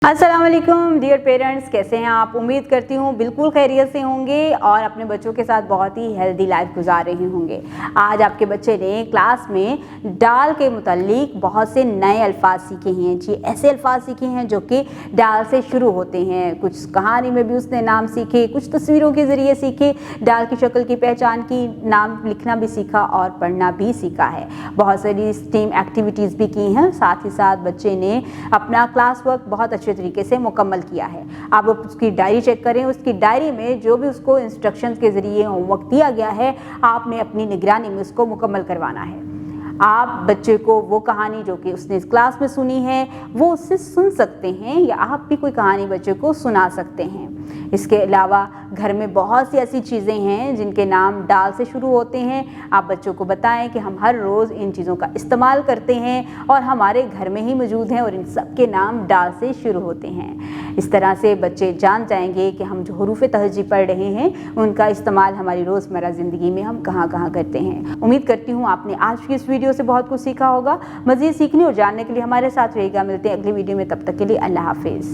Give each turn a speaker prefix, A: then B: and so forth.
A: अस्सलाम वालेकुम dear parents, कैसे हैं आप। उम्मीद करती हूँ बिल्कुल खैरियत से होंगे और अपने बच्चों के साथ बहुत ही हेल्दी लाइफ गुजार रहे होंगे। आज आपके बच्चे ने क्लास में डाल के मुताल्लिक बहुत से नए अल्फाज सीखे हैं जी। ऐसे अल्फाज सीखे हैं जो कि डाल से शुरू होते हैं। कुछ कहानी में भी उसने नाम सीखे, कुछ तस्वीरों के ज़रिए सीखे, डाल की शक्ल की पहचान की, नाम लिखना भी सीखा और पढ़ना भी सीखा है। बहुत सारी स्टीम एक्टिविटीज़ भी की हैं। साथ ही साथ बच्चे ने अपना क्लास वर्क बहुत अच्छे तरीके से मुकम्मल किया है। आप उसकी डायरी चेक करें, उसकी डायरी में जो भी उसको इंस्ट्रक्शंस के ज़रिए होमवर्क दिया गया है, आपने अपनी निगरानी में उसको मुकम्मल करवाना है। आप बच्चे को वो कहानी जो कि उसने इस क्लास में सुनी है वो उससे सुन सकते हैं या आप भी कोई कहानी बच्चे को सुना सकते हैं। इसके अलावा घर में बहुत सी ऐसी चीज़ें हैं जिनके नाम डाल से शुरू होते हैं। आप बच्चों को बताएं कि हम हर रोज़ इन चीज़ों का इस्तेमाल करते हैं और हमारे घर में ही मौजूद हैं और इन सब के नाम डाल से शुरू होते हैं। इस तरह से बच्चे जान जाएंगे कि हम जो हरूफ तहज्जी पढ़ रहे हैं उनका इस्तेमाल हमारी रोज़मर्रा ज़िंदगी में हम कहाँ कहाँ करते हैं। उम्मीद करती हूँ आपने आज की इस वीडियो से बहुत कुछ सीखा होगा। मज़ीद सीखने और जानने के लिए हमारे साथ रहिएगा। मिलते हैं अगली वीडियो में, तब तक के लिए अल्लाह हाफिज़।